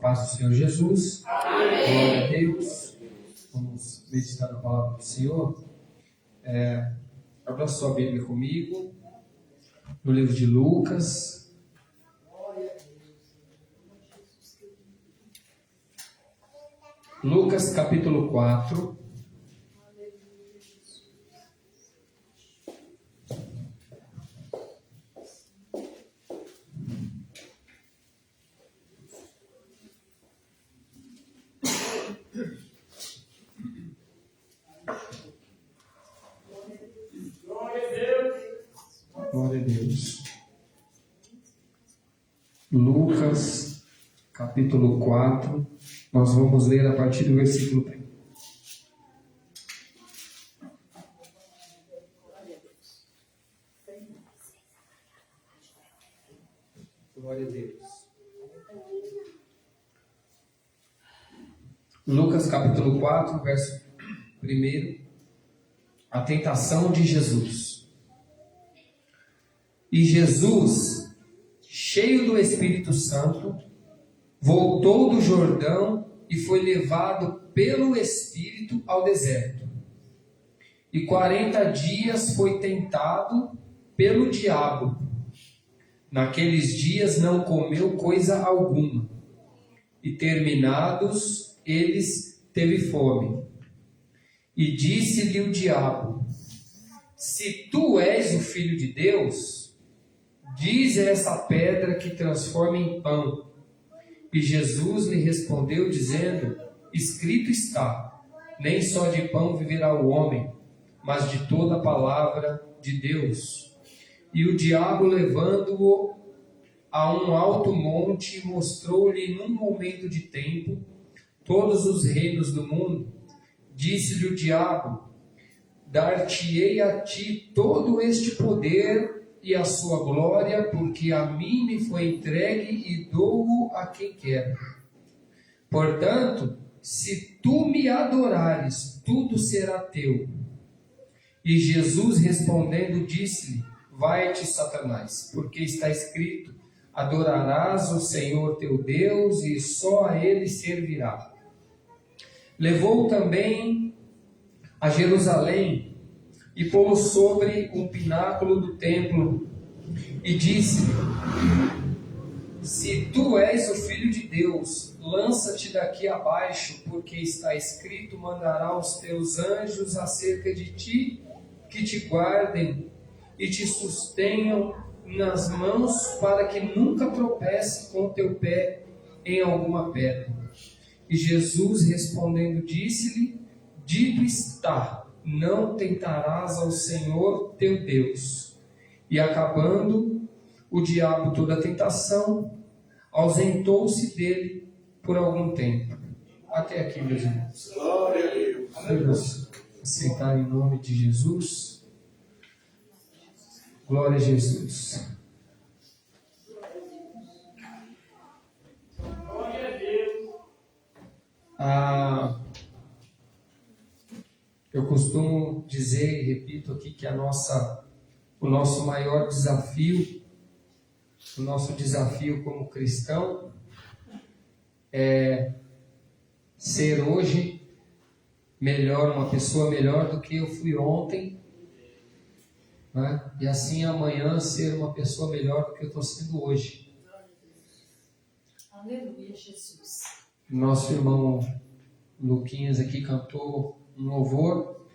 paz do Senhor Jesus. Amém. Glória a Deus. Vamos meditar na palavra do Senhor. Abra sua Bíblia comigo, no livro de Lucas. Lucas capítulo 4. Glória a Deus. Lucas, capítulo 4, nós vamos ler a partir do versículo 1. Glória a Deus. Lucas, capítulo 4, verso 1. A tentação de Jesus. E Jesus, cheio do Espírito Santo, voltou do Jordão e foi levado pelo Espírito ao deserto. E 40 dias foi tentado pelo diabo. Naqueles dias não comeu coisa alguma. E terminados eles, teve fome. E disse-lhe o diabo: se tu és o Filho de Deus, diz a essa pedra que transforma em pão. E Jesus lhe respondeu dizendo: escrito está, nem só de pão viverá o homem, mas de toda a palavra de Deus. E o diabo, levando-o a um alto monte, mostrou-lhe num momento de tempo todos os reinos do mundo. Disse-lhe o diabo: dar-te-ei a ti todo este poder e a sua glória, porque a mim me foi entregue e dou-o a quem quero. Portanto, se tu me adorares, tudo será teu. E Jesus respondendo disse-lhe: vai-te, Satanás, porque está escrito: adorarás o Senhor teu Deus e só a ele servirá. Levou-o também a Jerusalém e pô-lo sobre um pináculo do templo e disse: se tu és o Filho de Deus, lança-te daqui abaixo, porque está escrito: mandará os teus anjos acerca de ti, que te guardem e te sustenham nas mãos, para que nunca tropece com o teu pé em alguma pedra. E Jesus respondendo disse-lhe: dito está, não tentarás ao Senhor teu Deus. E acabando o diabo toda a tentação, ausentou-se dele por algum tempo. Até aqui, meus irmãos. Glória a Deus. Vamos aceitar em nome de Jesus. Glória a Jesus. Glória a Deus. Eu costumo dizer e repito aqui que o nosso maior desafio, o nosso desafio como cristão é ser hoje melhor, uma pessoa melhor do que eu fui ontem, né? E assim amanhã ser uma pessoa melhor do que eu estou sendo hoje. Aleluia, Jesus. Nosso irmão Luquinhas aqui cantou um louvor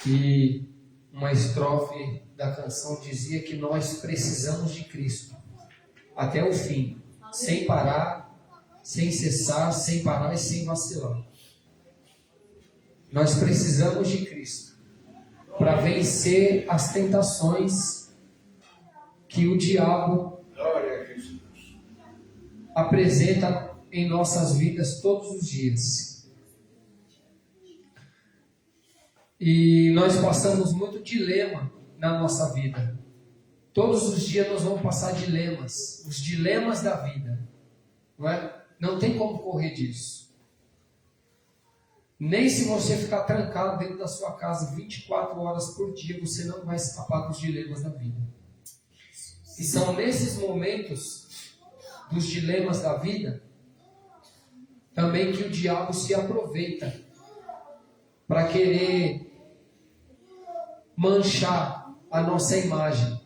e uma estrofe da canção dizia que nós precisamos de Cristo até o fim, sem parar, sem cessar, sem parar e sem vacilar. Nós precisamos de Cristo para vencer as tentações que o diabo apresenta em nossas vidas todos os dias. E nós passamos muito dilema na nossa vida. Todos os dias nós vamos passar dilemas, os dilemas da vida, não é? Não tem como correr disso. Nem se você ficar trancado dentro da sua casa 24 horas por dia, você não vai escapar dos dilemas da vida. E são nesses momentos dos dilemas da vida também que o diabo se aproveita para querer manchar a nossa imagem.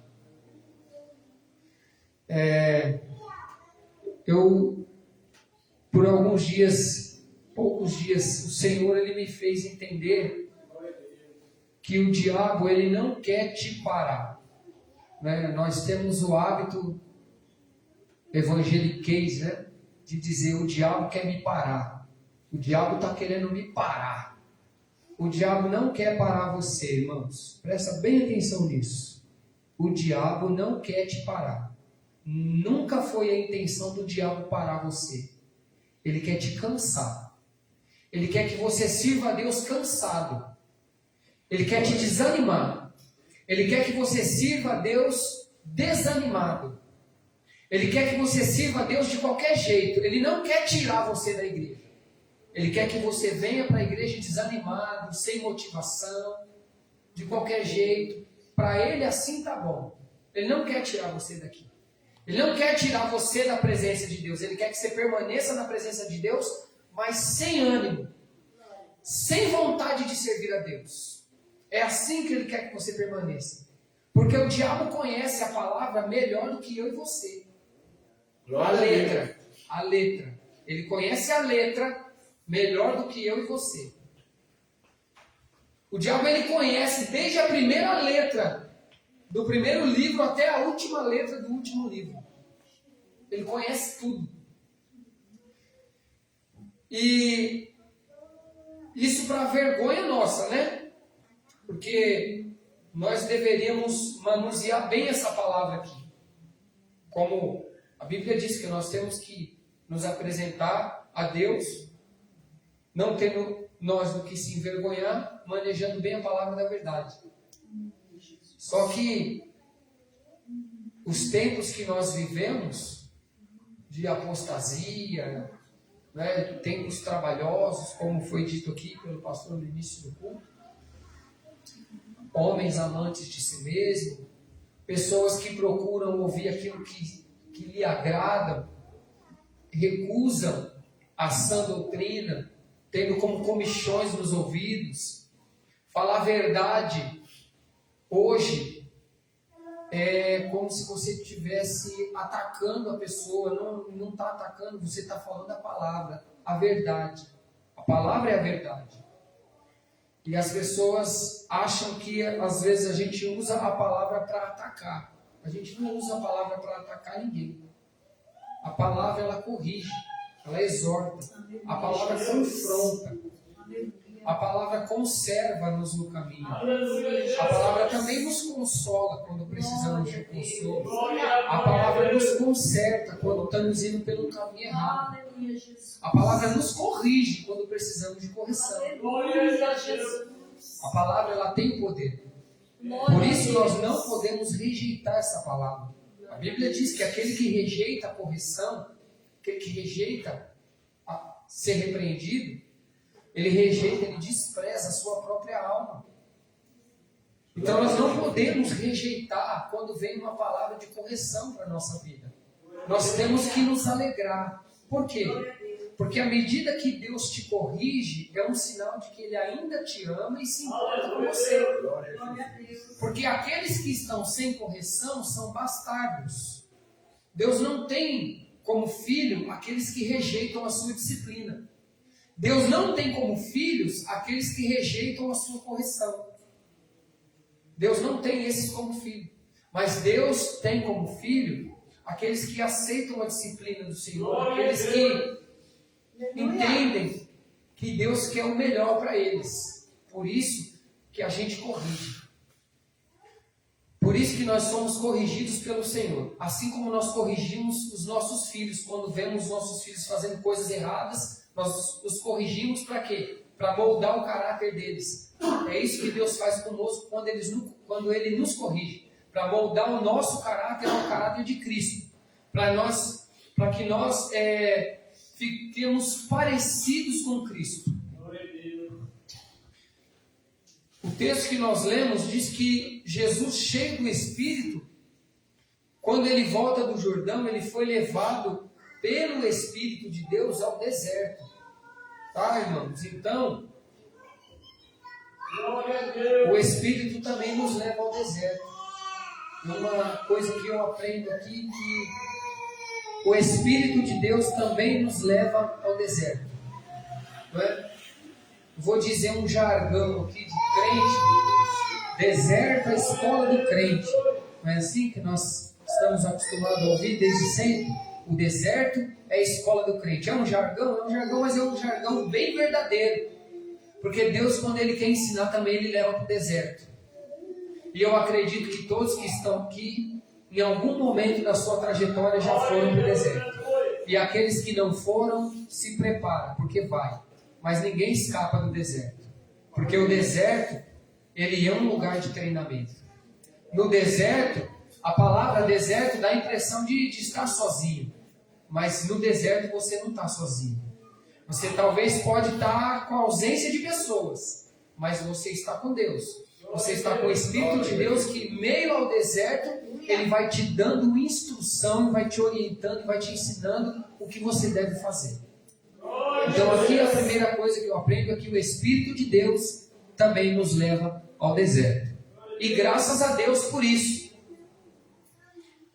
Por alguns dias, poucos dias, o Senhor ele me fez entender que o diabo ele não quer te parar. Né? Nós temos o hábito evangeliquez, né? De dizer: o diabo quer me parar, o diabo está querendo me parar. O diabo não quer parar você, irmãos. Presta bem atenção nisso. O diabo não quer te parar. Nunca foi a intenção do diabo parar você. Ele quer te cansar. Ele quer que você sirva a Deus cansado. Ele quer te desanimar. Ele quer que você sirva a Deus desanimado. Ele quer que você sirva a Deus de qualquer jeito. Ele não quer tirar você da igreja. Ele quer que você venha para a igreja desanimado, sem motivação, de qualquer jeito. Para ele assim tá bom. Ele não quer tirar você daqui. Ele não quer tirar você da presença de Deus. Ele quer que você permaneça na presença de Deus, mas sem ânimo, sem vontade de servir a Deus. É assim que ele quer que você permaneça. Porque o diabo conhece a palavra melhor do que eu e você. A letra. Ele conhece a letra melhor do que eu e você. O diabo ele conhece desde a primeira letra do primeiro livro até a última letra do último livro. Ele conhece tudo. E isso para vergonha nossa, né? Porque nós deveríamos manusear bem essa palavra aqui. Como a Bíblia diz que nós temos que nos apresentar a Deus, não tendo nós do que se envergonhar, manejando bem a palavra da verdade. Só que os tempos que nós vivemos, de apostasia, né, tempos trabalhosos, como foi dito aqui pelo pastor no início do culto, homens amantes de si mesmo, pessoas que procuram ouvir aquilo que lhe agrada, recusam a sã doutrina, tendo como comichões nos ouvidos. Falar a verdade hoje é como se você estivesse atacando a pessoa. Não está atacando, você está falando a palavra, a verdade. A palavra é a verdade. E as pessoas acham que às vezes a gente usa a palavra para atacar. A gente não usa a palavra para atacar ninguém. A palavra ela corrige, ela exorta. A palavra confronta. A palavra conserva-nos no caminho. A palavra também nos consola quando precisamos de consolo. A palavra nos conserta quando estamos indo pelo caminho errado. A palavra nos corrige quando precisamos de correção. A palavra ela tem poder. Por isso nós não podemos rejeitar essa palavra. A Bíblia diz que aquele que rejeita a correção, aquele que rejeita ser repreendido, ele rejeita, ele despreza a sua própria alma. Então nós não podemos rejeitar quando vem uma palavra de correção para a nossa vida. Nós temos que nos alegrar. Por quê? Porque à medida que Deus te corrige, é um sinal de que Ele ainda te ama e se importa com você. Porque aqueles que estão sem correção são bastardos. Deus não tem como filho aqueles que rejeitam a sua disciplina. Deus não tem como filhos aqueles que rejeitam a sua correção. Deus não tem esses como filho. Mas Deus tem como filho aqueles que aceitam a disciplina do Senhor, aqueles que entendem que Deus quer o melhor para eles. Por isso que a gente corrige. Por isso que nós somos corrigidos pelo Senhor. Assim como nós corrigimos os nossos filhos quando vemos nossos filhos fazendo coisas erradas, nós os corrigimos para quê? Para moldar o caráter deles. É isso que Deus faz conosco quando Ele nos corrige. Para moldar o nosso caráter ao caráter de Cristo. Para que nós fiquemos parecidos com Cristo. O texto que nós lemos diz que Jesus, cheio do Espírito, quando ele volta do Jordão, ele foi levado pelo Espírito de Deus ao deserto. Tá, irmãos? Então, Glória a Deus. o Espírito também nos leva ao deserto. Uma coisa que eu aprendo aqui, que o Espírito de Deus também nos leva ao deserto. Não é? Vou dizer um jargão aqui de crente. Deserto é a escola do crente. Não é assim que nós estamos acostumados a ouvir desde sempre? O deserto é a escola do crente. É um jargão, mas é um jargão bem verdadeiro. Porque Deus, quando Ele quer ensinar, também Ele leva para o deserto. E eu acredito que todos que estão aqui, em algum momento da sua trajetória, já foram para o deserto. E aqueles que não foram, se preparam, porque vai. Mas ninguém escapa do deserto. Porque o deserto, ele é um lugar de treinamento. No deserto, a palavra deserto dá a impressão de estar sozinho. Mas no deserto você não está sozinho. Você talvez pode estar com a ausência de pessoas, mas você está com Deus. Você está com o Espírito de Deus que, meio ao deserto, Ele vai te dando instrução, vai te orientando, vai te ensinando o que você deve fazer. Então aqui a primeira coisa que eu aprendo é que o Espírito de Deus também nos leva ao deserto. E graças a Deus por isso.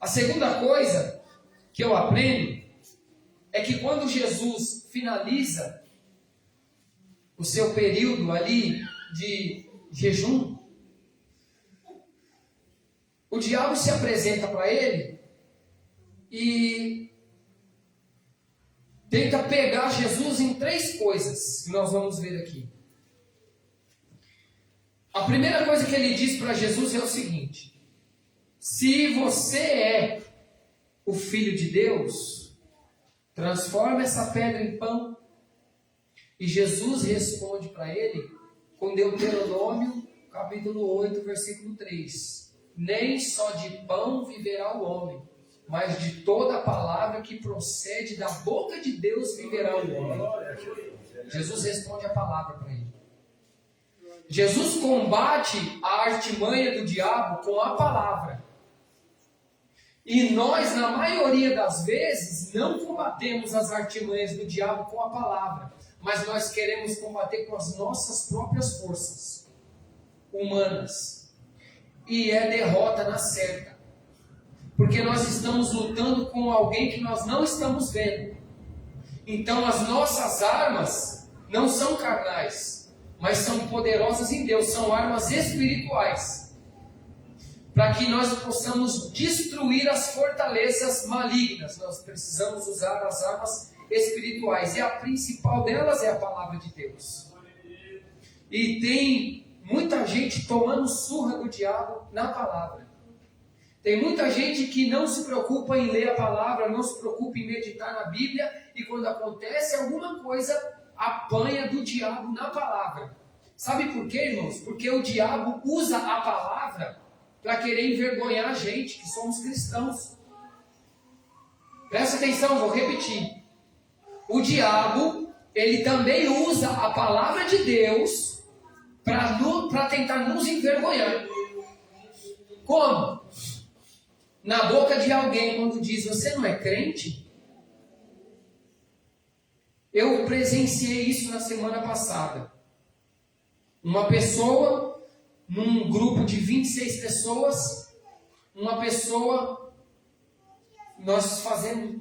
A segunda coisa que eu aprendo é que quando Jesus finaliza o seu período ali de jejum, o diabo se apresenta para ele e tenta pegar Jesus em 3 coisas que nós vamos ver aqui. A primeira coisa que ele diz para Jesus é o seguinte: se você é o Filho de Deus, transforma essa pedra em pão. E Jesus responde para ele com Deuteronômio, capítulo 8, versículo 3. Nem só de pão viverá o homem, mas de toda a palavra que procede da boca de Deus viverá o homem. Jesus responde a palavra para ele. Jesus combate a artimanha do diabo com a palavra. E nós, na maioria das vezes, não combatemos as artimanhas do diabo com a palavra, mas nós queremos combater com as nossas próprias forças humanas. E é derrota na certa. Porque nós estamos lutando com alguém que nós não estamos vendo. Então as nossas armas não são carnais, mas são poderosas em Deus, são armas espirituais. Para que nós possamos destruir as fortalezas malignas, nós precisamos usar as armas espirituais. E a principal delas é a palavra de Deus. E tem muita gente tomando surra do diabo na palavra. Tem muita gente que não se preocupa em ler a palavra, não se preocupa em meditar na Bíblia, e quando acontece alguma coisa, apanha do diabo na palavra. Sabe por quê, irmãos? Porque o diabo usa a palavra para querer envergonhar a gente, que somos cristãos. Presta atenção, vou repetir. O ele também usa a palavra de Deus para tentar nos envergonhar. Como? Na boca de alguém, quando diz, você não é crente? Eu presenciei isso na semana passada. Uma pessoa, num grupo de 26 pessoas, nós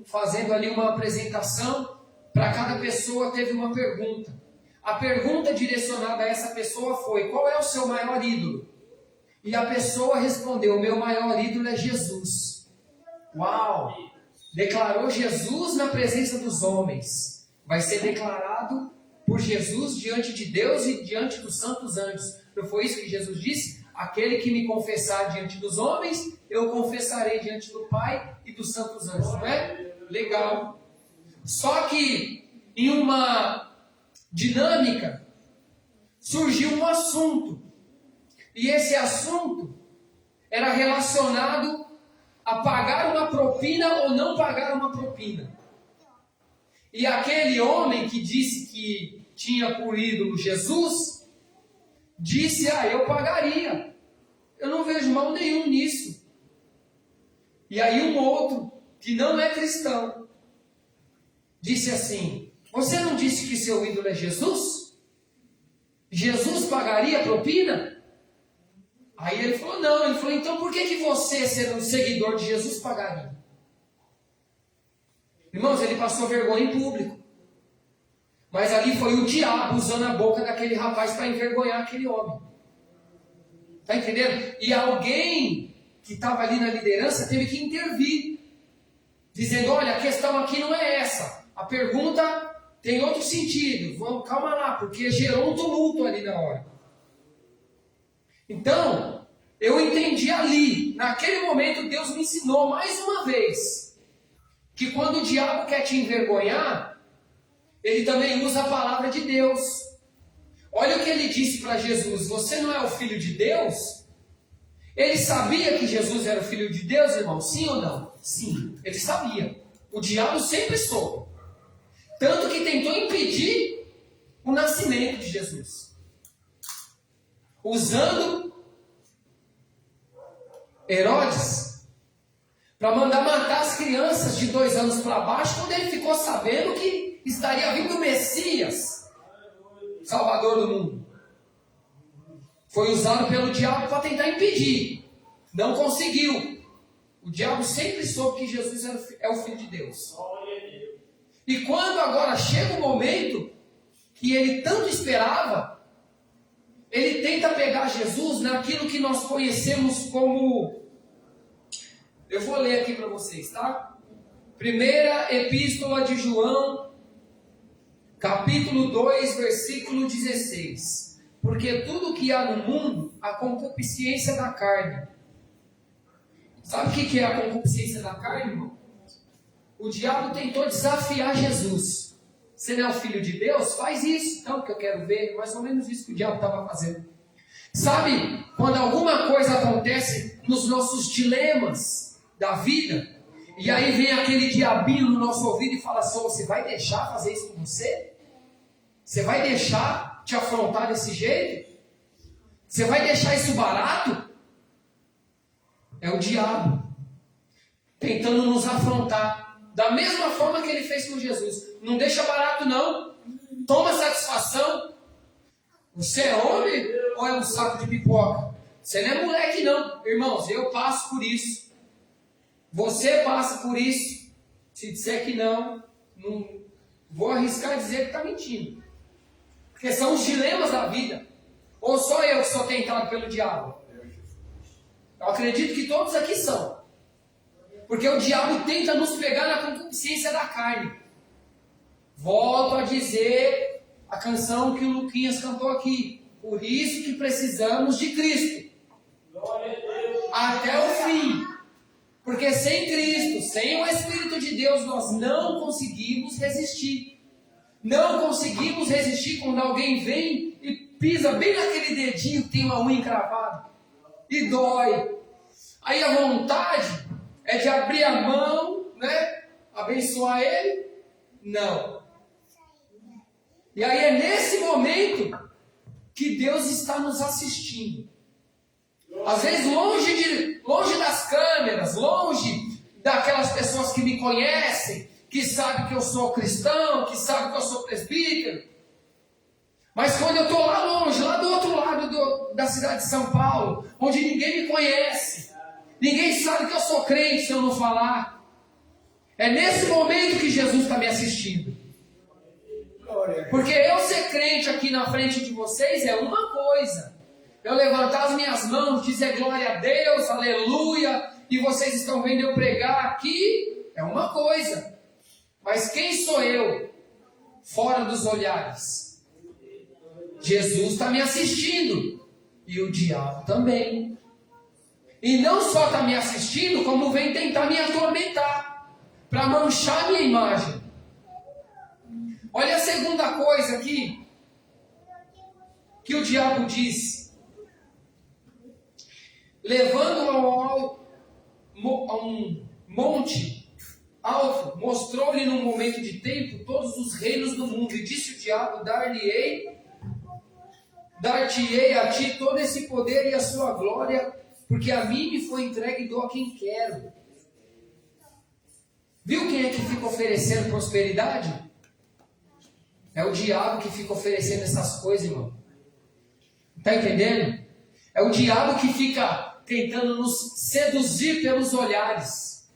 fazendo ali uma apresentação, para cada pessoa teve uma pergunta. A pergunta direcionada a essa pessoa foi, qual é o seu maior ídolo? E a pessoa respondeu, o meu maior ídolo é Jesus. Uau! Declarou Jesus na presença dos homens. Vai ser declarado por Jesus diante de Deus e diante dos santos anjos. Não foi isso que Jesus disse? Aquele que me confessar diante dos homens, eu confessarei diante do Pai e dos santos anjos. Não é? Legal. Só que em uma dinâmica surgiu um assunto. E esse assunto era relacionado a pagar uma propina ou não pagar uma propina. E aquele homem que disse que tinha por ídolo Jesus, disse, eu pagaria. Eu não vejo mal nenhum nisso. E aí um outro, que não é cristão, disse assim, Você não disse que seu ídolo é Jesus? Jesus pagaria a propina? Aí ele falou, não. Ele falou, então por que você, sendo um seguidor de Jesus, pagaria? Irmãos, ele passou vergonha em público. Mas ali foi o diabo usando a boca daquele rapaz para envergonhar aquele homem. Está entendendo? E alguém que estava ali na liderança teve que intervir. Dizendo, olha, a questão aqui não é essa. A pergunta tem outro sentido. Vamos, calma lá, porque gerou um tumulto ali na hora. Então, eu entendi ali, naquele momento Deus me ensinou mais uma vez, que quando o diabo quer te envergonhar, ele também usa a palavra de Deus. Olha o que ele disse para Jesus, você não é o filho de Deus? Ele sabia que Jesus era o filho de Deus, irmão? Sim ou não? Sim, ele sabia. O diabo sempre soube. Tanto que tentou impedir o nascimento de Jesus. Usando Herodes para mandar matar as crianças de 2 anos para baixo, quando ele ficou sabendo que estaria vindo o Messias, Salvador do mundo. Foi usado pelo diabo para tentar impedir. Não conseguiu. O diabo sempre soube que Jesus é o Filho de Deus. E quando agora chega o momento que ele tanto esperava, ele tenta pegar Jesus naquilo que nós conhecemos como... Eu vou ler aqui para vocês, tá? Primeira Epístola de João, capítulo 2, versículo 16. Porque tudo que há no mundo, a concupiscência da carne. Sabe o que é a concupiscência da carne, irmão? O diabo tentou desafiar Jesus. Você não é o filho de Deus? Faz isso. Então, que eu quero ver. Mais ou menos isso que o diabo estava fazendo. Sabe, quando alguma coisa acontece nos nossos dilemas da vida, e aí vem aquele diabinho no nosso ouvido e fala assim, você vai deixar fazer isso com você? Você vai deixar te afrontar desse jeito? Você vai deixar isso barato? É o diabo tentando nos afrontar. Da mesma forma que ele fez com Jesus. Não deixa barato não. Toma satisfação. Você é homem ou é um saco de pipoca? Você não é moleque não. Irmãos, eu passo por isso. Você passa por isso. Se disser que não vou arriscar dizer que está mentindo. Porque são os dilemas da vida. Ou só eu que sou tentado pelo diabo? Eu acredito que todos aqui são. Porque o diabo tenta nos pegar na concupiscência da carne. Volto a dizer a canção que o Luquinhas cantou aqui. Por isso que precisamos de Cristo. Até o fim. Porque sem Cristo, sem o Espírito de Deus, nós não conseguimos resistir. Não conseguimos resistir quando alguém vem e pisa bem naquele dedinho que tem uma unha encravada. E dói. Aí a vontade é de abrir a mão, né? Abençoar ele? Não. E aí é nesse momento que Deus está nos assistindo. Às vezes longe das câmeras, longe daquelas pessoas que me conhecem, que sabem que eu sou cristão, que sabem que eu sou presbítero. Mas quando eu estou lá longe, lá do outro lado da cidade de São Paulo, onde ninguém me conhece, ninguém sabe que eu sou crente se eu não falar. É nesse momento que Jesus está me assistindo. Porque eu ser crente aqui na frente de vocês é uma coisa. Eu levantar as minhas mãos, dizer glória a Deus, aleluia, e vocês estão vendo eu pregar aqui, é uma coisa. Mas quem sou eu fora dos olhares? Jesus está me assistindo. E o diabo também. E não só está me assistindo, como vem tentar me atormentar, para manchar minha imagem. Olha a segunda coisa aqui, que o diabo diz. Levando-o a um monte alto, mostrou-lhe num momento de tempo todos os reinos do mundo. E disse o diabo, dar-te-ei a ti todo esse poder e a sua glória, porque a mim me foi entregue e dou a quem quero. Viu quem é que fica oferecendo prosperidade? É o diabo que fica oferecendo essas coisas, irmão. Está entendendo? É o diabo que fica tentando nos seduzir pelos olhares.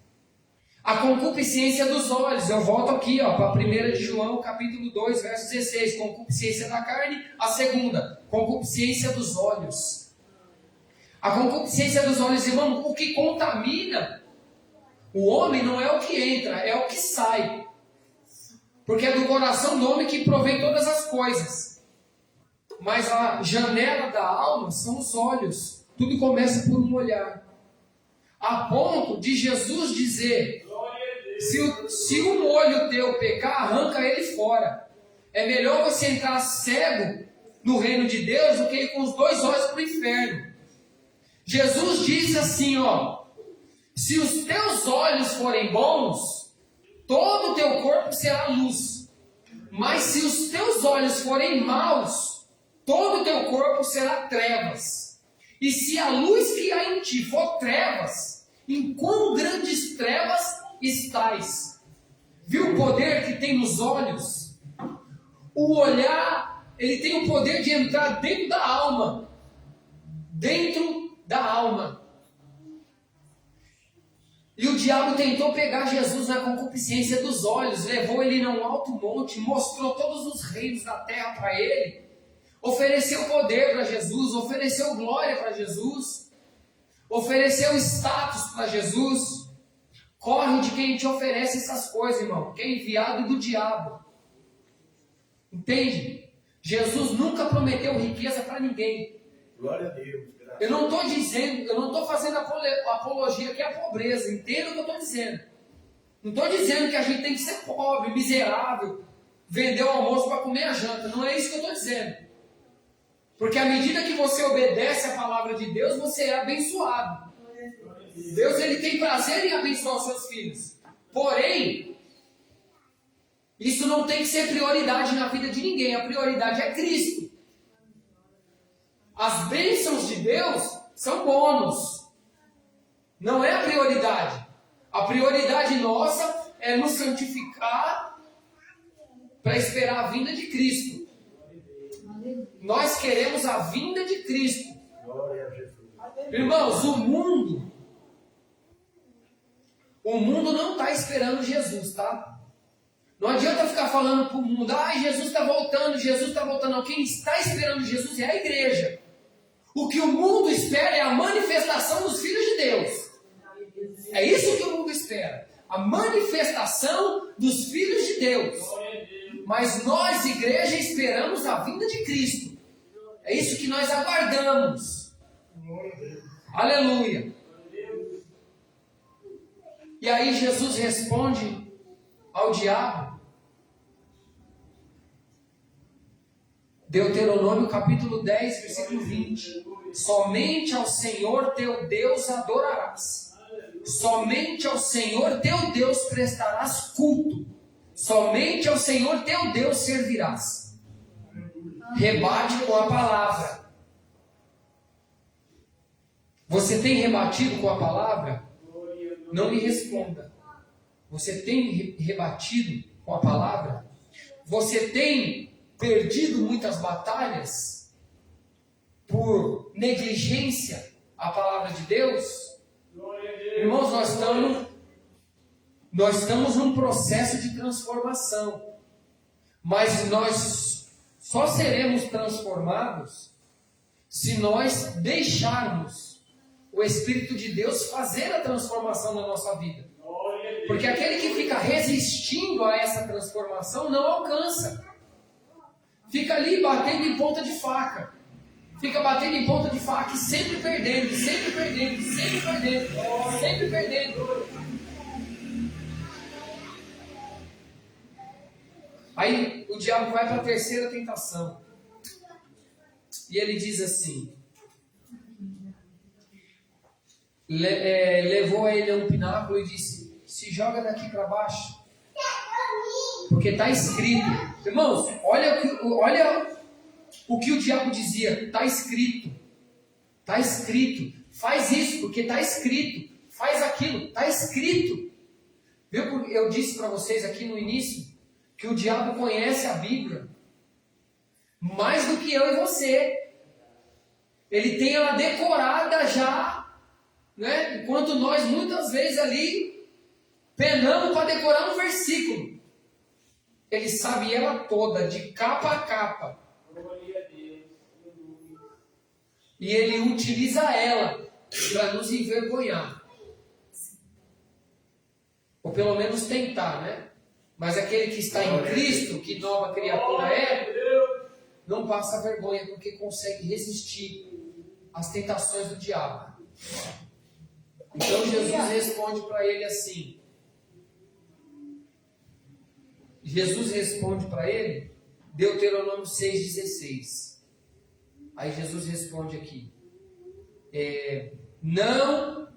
A concupiscência dos olhos. Eu volto aqui para 1 de João, capítulo 2, verso 16. Concupiscência da carne. A segunda, concupiscência dos olhos. A concupiscência dos olhos, irmão, o que contamina o homem não é o que entra, é o que sai. Porque é do coração do homem que provém todas as coisas. Mas a janela da alma são os olhos. Tudo começa por um olhar. A ponto de Jesus dizer: se um olho teu pecar, arranca ele fora. É melhor você entrar cego no reino de Deus do que ir com os 2 olhos para o inferno. Jesus disse assim, se os teus olhos forem bons, todo o teu corpo será luz. Mas se os teus olhos forem maus, todo o teu corpo será trevas. E se a luz que há em ti for trevas, em quão grandes trevas estais? Viu o poder que tem nos olhos? O olhar, ele tem o poder de entrar dentro da alma. Dentro da alma. E o diabo tentou pegar Jesus na concupiscência dos olhos, levou ele num alto monte, mostrou todos os reinos da terra para ele, ofereceu poder para Jesus, ofereceu glória para Jesus, ofereceu status para Jesus. Corre de quem te oferece essas coisas, irmão, que é enviado do diabo. Entende? Jesus nunca prometeu riqueza para ninguém. Glória a Deus. Eu não estou fazendo apologia aqui à pobreza, entenda o que eu estou dizendo. Não estou dizendo que a gente tem que ser pobre, miserável, vender o almoço para comer a janta, não é isso que eu estou dizendo. Porque à medida que você obedece à palavra de Deus, você é abençoado. Deus, ele tem prazer em abençoar os seus filhos. Porém, isso não tem que ser prioridade na vida de ninguém, a prioridade é Cristo. As bênçãos de Deus são bônus. Não é a prioridade. A prioridade nossa é nos santificar para esperar a vinda de Cristo. Nós queremos a vinda de Cristo. Glória a Jesus. Irmãos, o mundo não está esperando Jesus, tá? Não adianta ficar falando para o mundo, Jesus está voltando, Jesus está voltando. Não, quem está esperando Jesus é a igreja. O que o mundo espera é a manifestação dos filhos de Deus. É isso que o mundo espera. A manifestação dos filhos de Deus. Mas nós, igreja, esperamos a vinda de Cristo. É isso que nós aguardamos. Aleluia. E aí Jesus responde ao diabo. Deuteronômio capítulo 10, versículo 20. Somente ao Senhor teu Deus adorarás. Somente ao Senhor teu Deus prestarás culto. Somente ao Senhor teu Deus servirás. Rebate com a palavra. Você tem rebatido com a palavra? Não me responda. Você tem rebatido com a palavra? Você tem perdido muitas batalhas por negligência à palavra de Deus? Irmãos, nós estamos num processo de transformação, mas nós só seremos transformados se nós deixarmos o Espírito de Deus fazer a transformação na nossa vida. Porque aquele que fica resistindo a essa transformação não alcança. Fica ali batendo em ponta de faca. Fica batendo em ponta de faca e sempre perdendo, sempre perdendo, sempre perdendo, sempre perdendo. Aí o diabo vai para a terceira tentação. E ele diz assim: levou ele a um pináculo e disse: se joga daqui para baixo, porque está escrito. Irmãos, olha o que o diabo dizia: está escrito, está escrito, faz isso porque está escrito, faz aquilo, está escrito. Viu? Eu disse para vocês aqui no início que o diabo conhece a Bíblia mais do que eu e você. Ele tem ela decorada já, né? Enquanto nós muitas vezes ali penamos para decorar um versículo. Ele sabe ela toda, de capa a capa. E ele utiliza ela para nos envergonhar. Ou pelo menos tentar, né? Mas aquele que está em Cristo, que nova criatura é, não passa vergonha porque consegue resistir às tentações do diabo. Então Jesus responde para ele assim. Jesus responde para ele, Deuteronômio 6,16. Aí Jesus responde aqui. Não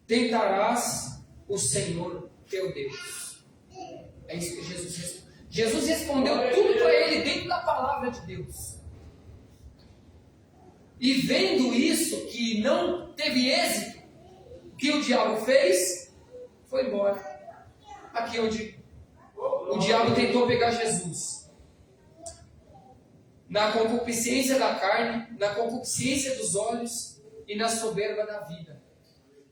tentarás o Senhor teu Deus. É isso que Jesus responde. Jesus respondeu tudo para ele dentro da palavra de Deus. E vendo isso, que não teve êxito, o que o diabo fez? Foi embora. Aqui onde o diabo tentou pegar Jesus. Na concupiscência da carne, na concupiscência dos olhos e na soberba da vida.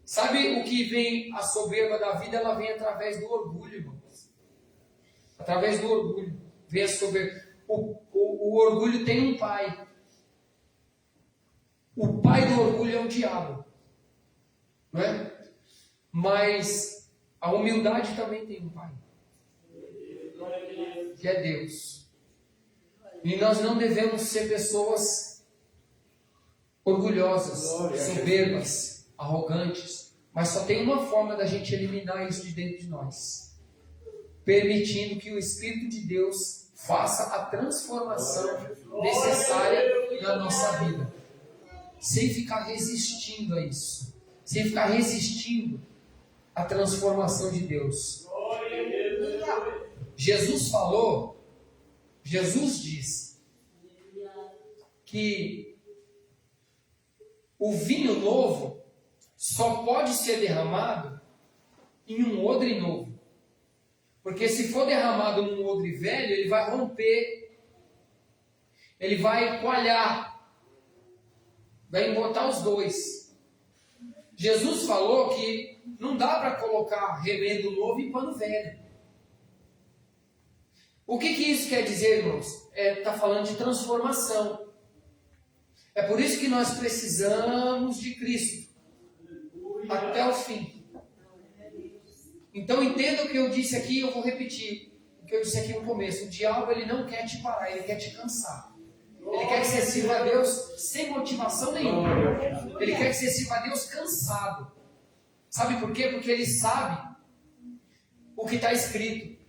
Sabe o que vem a soberba da vida? Ela vem através do orgulho, irmãos. Através do orgulho vem a soberba. O orgulho tem um pai. O pai do orgulho é o diabo. Não é? Mas a humildade também tem um pai. Que é Deus. E nós não devemos ser pessoas orgulhosas, soberbas, arrogantes. Mas só tem uma forma da gente eliminar isso de dentro de nós. Permitindo que o Espírito de Deus faça a transformação necessária na nossa vida. Sem ficar resistindo a isso. Sem ficar resistindo à transformação de Deus. Jesus falou, Jesus diz que o vinho novo só pode ser derramado em um odre novo. Porque se for derramado num odre velho, ele vai romper, ele vai coalhar, vai embotar os dois. Jesus falou que não dá para colocar remendo novo em pano velho. O que isso quer dizer, irmãos? Está falando de transformação. É por isso que nós precisamos de Cristo até o fim. Então entenda o que eu disse aqui, eu vou repetir o que eu disse aqui no começo. O diabo ele não quer te parar, ele quer te cansar. Ele quer que você sirva a Deus sem motivação nenhuma. Ele quer que você sirva a Deus cansado. Sabe por quê? Porque ele sabe o que está escrito.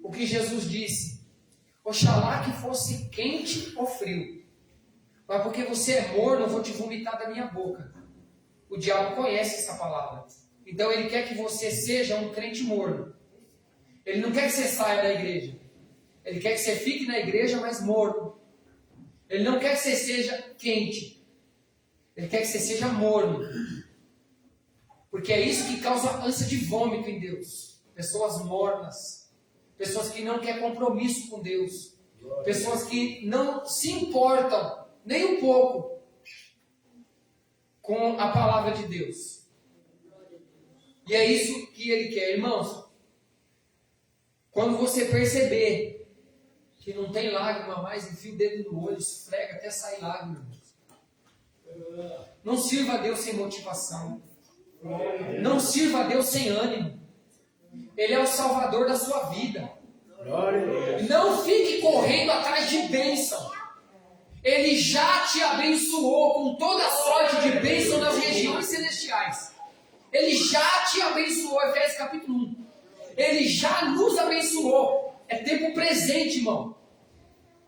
O que Jesus disse. Oxalá que fosse quente ou frio. Mas porque você é morno, eu vou te vomitar da minha boca. O diabo conhece essa palavra. Então ele quer que você seja um crente morno. Ele não quer que você saia da igreja. Ele quer que você fique na igreja, mas morno. Ele não quer que você seja quente. Ele quer que você seja morno. Porque é isso que causa ânsia de vômito em Deus. Pessoas mornas. Pessoas que não querem compromisso com Deus. Pessoas que não se importam nem um pouco com a palavra de Deus. E é isso que ele quer, irmãos. Quando você perceber que não tem lágrima mais, enfia o dedo no olho, esfrega até sair lágrima. Não sirva a Deus sem motivação. Não sirva a Deus sem ânimo. Ele é o salvador da sua vida. Não fique correndo atrás de bênção. Ele já te abençoou com toda a sorte de bênção nas regiões celestiais. Ele já te abençoou, Efésios capítulo 1. Ele já nos abençoou. É tempo presente, irmão.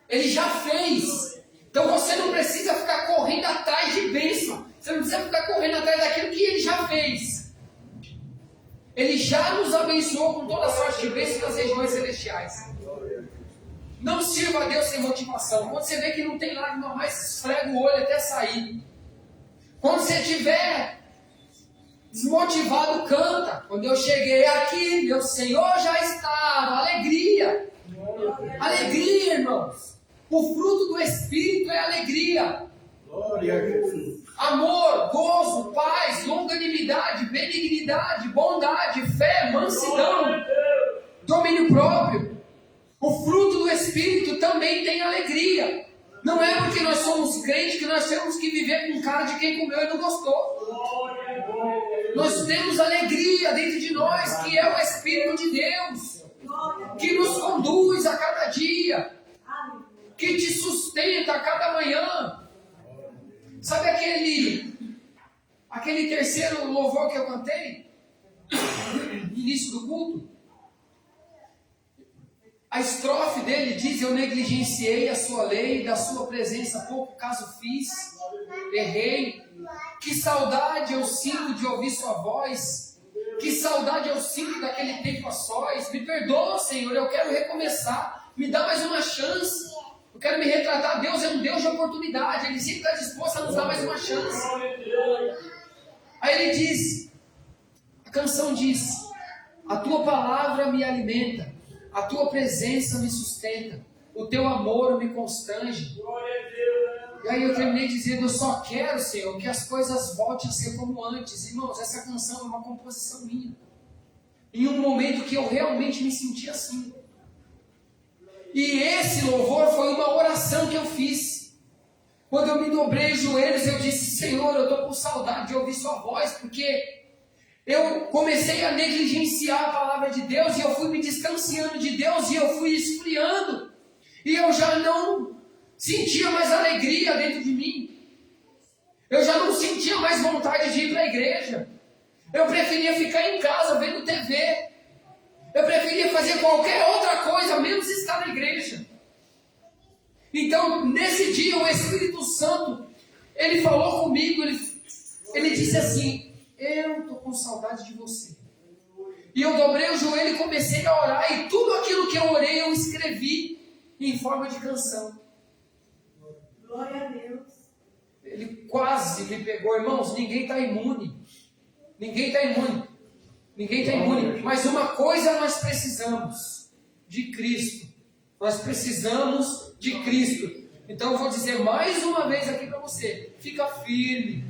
Ele já fez. Então você não precisa ficar correndo atrás de bênção. Você não precisa ficar correndo atrás daquilo que ele já fez. Ele já nos abençoou com toda a sorte de bênção nas regiões celestiais. Não sirva a Deus sem motivação. Quando você vê que não tem lágrima mais, esfrega o olho até sair. Quando você estiver desmotivado, canta. Quando eu cheguei aqui, meu Senhor já estava. Alegria. Alegria, irmãos. O fruto do Espírito é alegria. Glória a Jesus. Amor, gozo, paz, longanimidade, benignidade, bondade, fé, mansidão, domínio próprio. O fruto do Espírito também tem alegria. Não é porque nós somos crentes que nós temos que viver com cara de quem comeu e não gostou. Nós temos alegria dentro de nós, que é o Espírito de Deus, que nos conduz a cada dia, que te sustenta a cada manhã. Sabe aquele terceiro louvor que eu cantei no início do culto? A estrofe dele diz: eu negligenciei a sua lei, da sua presença pouco caso fiz, errei. Que saudade eu sinto de ouvir sua voz, que saudade eu sinto daquele tempo a sós. Me perdoa, Senhor, eu quero recomeçar, me dá mais uma chance. Eu quero me retratar. Deus é um Deus de oportunidade, Ele sempre está disposto a nos dar mais uma chance. Aí ele diz, a canção diz: a tua palavra me alimenta, a tua presença me sustenta, o teu amor me constrange. E aí eu terminei dizendo: eu só quero, Senhor, que as coisas voltem a ser como antes. Irmãos, essa canção é uma composição minha, em um momento que eu realmente me senti assim. E esse louvor foi uma oração que eu fiz. Quando eu me dobrei os joelhos, eu disse: Senhor, eu estou com saudade de ouvir sua voz, porque eu comecei a negligenciar a palavra de Deus, e eu fui me distanciando de Deus, e eu fui esfriando, e eu já não sentia mais alegria dentro de mim. Eu já não sentia mais vontade de ir para a igreja. Eu preferia ficar em casa vendo TV. Eu preferia fazer qualquer outra coisa, menos estar na igreja. Então, nesse dia, o Espírito Santo, ele falou comigo, ele disse assim: eu estou com saudade de você. E eu dobrei o joelho e comecei a orar, e tudo aquilo que eu orei, eu escrevi em forma de canção. Glória a Deus. Ele quase me pegou. Irmãos, ninguém está imune. Ninguém está imune. Ninguém está imune. Mas uma coisa nós precisamos: de Cristo. Nós precisamos de Cristo. Então eu vou dizer mais uma vez aqui para você: fica firme,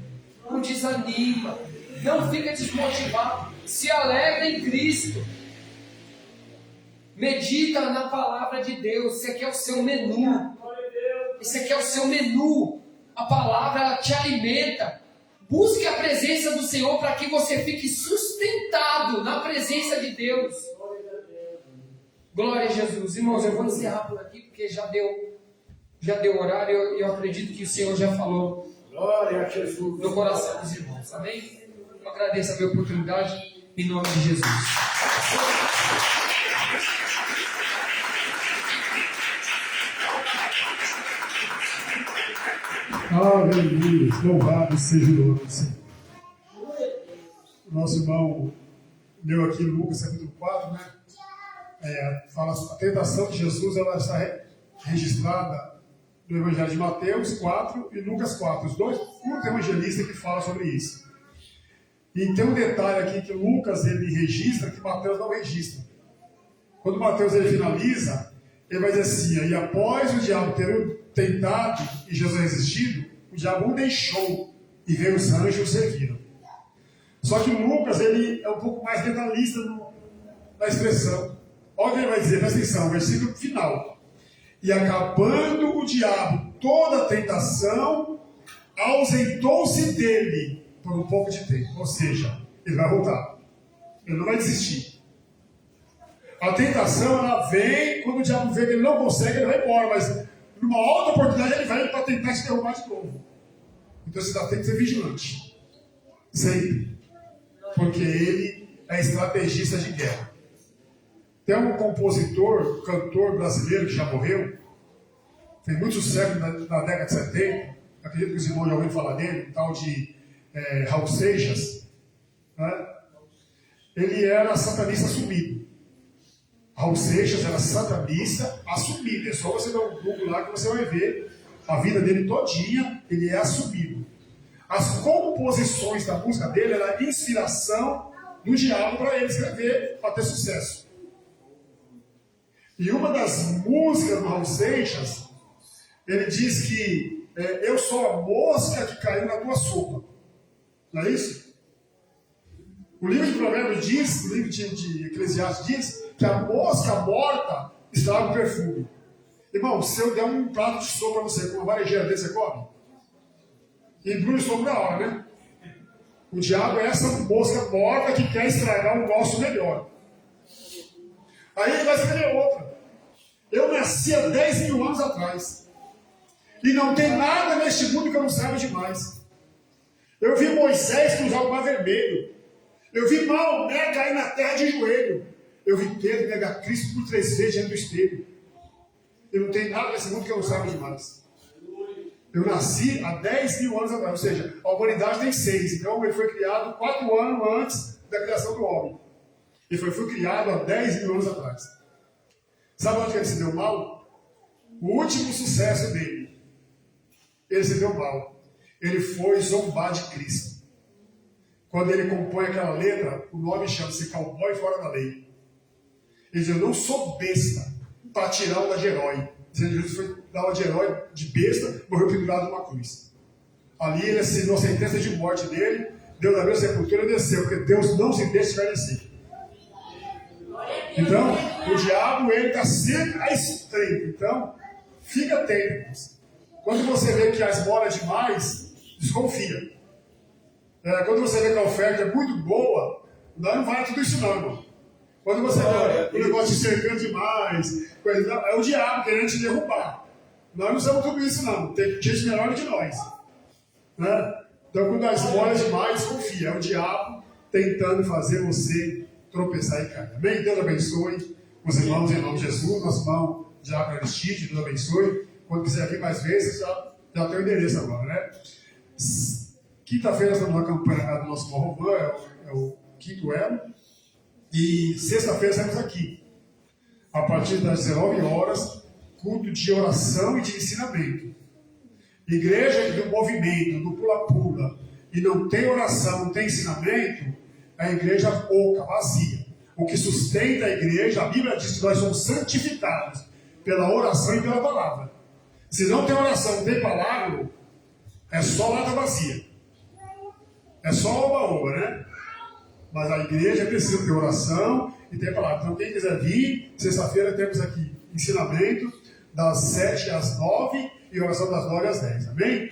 não desanima, não fica desmotivado, se alegra em Cristo. Medita na palavra de Deus. Esse aqui é o seu menu. Esse aqui é o seu menu. A palavra, ela te alimenta. Busque a presença do Senhor para que você fique sustentado na presença de Deus. Glória a Jesus. Irmãos, eu vou encerrar por aqui, porque já deu horário, e eu acredito que o Senhor já falou. Glória a Jesus. No coração dos irmãos. Amém? Eu agradeço a minha oportunidade, em nome de Jesus. Aleluia, louvado seja o nome do Senhor. O nosso irmão leu aqui Lucas capítulo 4, né? Fala a tentação de Jesus, ela está registrada no Evangelho de Mateus 4 e Lucas 4, os dois curtos evangelistas que falam sobre isso. E tem um detalhe aqui que Lucas ele registra que Mateus não registra. Quando Mateus ele finaliza, ele vai dizer assim: e após o diabo ter tentado e Jesus resistido, o diabo o deixou e veio os anjos o serviram. Só que Lucas ele é um pouco mais detalhista na expressão. Olha o que ele vai dizer, presta atenção, versículo final: e acabando o diabo toda a tentação, ausentou-se dele por um pouco de tempo. Ou seja, ele vai voltar, ele não vai desistir. A tentação ela vem quando o diabo vê que ele não consegue, ele vai embora, mas numa outra oportunidade ele vai para tentar te derrubar de novo. Então você tem que ser vigilante, sempre, porque ele é estrategista de guerra. Tem um compositor, cantor brasileiro que já morreu, fez muito sucesso na década de 70, acredito que os irmãos já ouviram falar dele, um tal de Raul Seixas, né? Ele era satanista assumido. Raul Seixas era satanista assumido. É só você dar um Google lá que você vai ver a vida dele todinha, ele é assumido. As composições da música dele era inspiração do diabo para ele escrever, para ter sucesso. E uma das músicas do Raul Seixas, ele diz que eu sou a mosca que caiu na tua sopa. Não é isso? O livro de Provérbios diz, o livro de Eclesiastes diz, que a mosca morta estraga o perfume. Irmão, se eu der um prato de sopa para você, com uma varejeira dele, você come? Embrulha o sopa na hora, né? O diabo é essa mosca morta que quer estragar o nosso melhor. Aí ele vai escrever outra. Eu nasci há 10 mil anos atrás. E não tem nada neste mundo que eu não saiba demais. Eu vi Moisés cruzar o Mar Vermelho. Eu vi Maomé cair na terra de joelho. Eu vi Pedro negar Cristo por 3 vezes diante do espelho. Eu não tenho nada nesse mundo que eu não saiba demais. Eu nasci há 10 mil anos atrás. Ou seja, a humanidade tem 6. Então ele foi criado 4 anos antes da criação do homem. Ele foi criado há 10 mil anos atrás. Sabe onde ele se deu mal? O último sucesso dele. Ele se deu mal. Ele foi zombar de Cristo. Quando ele compõe aquela letra, o nome chama-se Cowboy Fora da Lei. Ele diz, eu não sou besta para tirar uma de herói. Dizendo que Jesus foi dar uma de herói, de besta, morreu pendurado numa cruz. Ali ele assinou a sentença de morte dele, Deus abriu a sepultura e desceu, porque Deus não se deixa escarnecer. Então, o diabo, ele está sempre à espreita. Então, fica atento. Quando você vê que a esmola é demais, desconfia. Quando você vê que a oferta é muito boa, não vale tudo isso não, irmão. Quando você vê o negócio te cercando demais, é o diabo querendo te derrubar. Nós não somos tudo isso não, tem gente melhor que nós. Né? Então quando a esmola é demais, desconfia. É o diabo tentando fazer você tropeçar e cair. Amém? Deus abençoe os irmãos em nome de Jesus. Nosso irmão Diácono Aristide, Deus abençoe. Quando quiser vir mais vezes, já tem o endereço agora, né? Quinta-feira nós estamos na campanha do nosso irmão Rovan, é o quinto elo. E sexta-feira estamos aqui. A partir das 19 horas, culto de oração e de ensinamento. Igreja do movimento, do pula-pula, e não tem oração, não tem ensinamento, é a igreja oca, vazia. O que sustenta a igreja, a Bíblia diz que nós somos santificados pela oração e pela palavra. Se não tem oração, não tem palavra, é só lata vazia. É só oba-oba, né? Mas a igreja precisa ter oração e ter palavra. Então quem quiser vir, sexta-feira temos aqui ensinamento das 7 às 9 e oração das 9 às 10. Amém?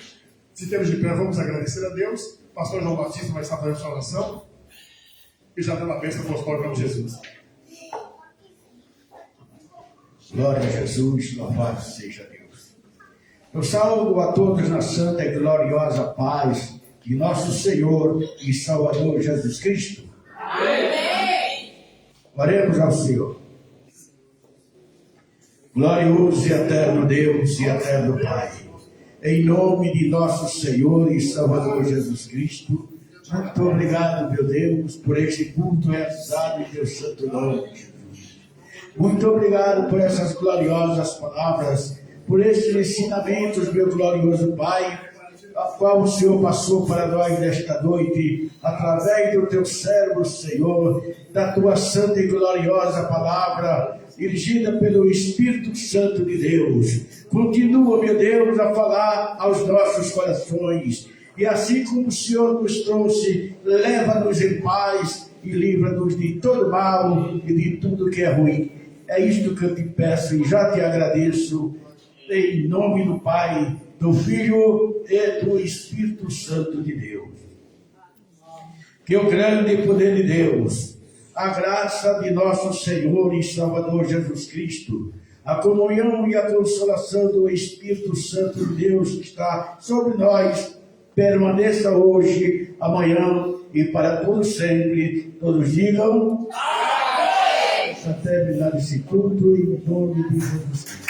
Fiquemos de pé, vamos agradecer a Deus. O pastor João Batista vai estar fazendo sua oração. E já dando a bênção para o apóstolo nome de Jesus. Glória a Jesus, louvado seja Deus. Eu saúdo a todos na santa e gloriosa paz de nosso Senhor e Salvador Jesus Cristo. Amém. Oremos ao Senhor. Glorioso e eterno Deus e eterno Pai, em nome de nosso Senhor e Salvador Jesus Cristo, muito obrigado, meu Deus, por este culto realizado em teu santo nome, Jesus. Muito obrigado por essas gloriosas palavras, por estes ensinamentos, meu glorioso Pai, a qual o Senhor passou para nós nesta noite, através do teu servo, Senhor, da tua santa e gloriosa palavra, dirigida pelo Espírito Santo de Deus. Continua, meu Deus, a falar aos nossos corações. E assim como o Senhor nos trouxe, leva-nos em paz e livra-nos de todo mal e de tudo que é ruim. É isto que eu te peço e já te agradeço, em nome do Pai, do Filho e do Espírito Santo de Deus. Que o grande poder de Deus, a graça de nosso Senhor e Salvador Jesus Cristo, a comunhão e a consolação do Espírito Santo de Deus que está sobre nós, permaneça hoje, amanhã e para todos sempre. Todos digam amém. Até terminar esse culto em nome de Jesus Cristo.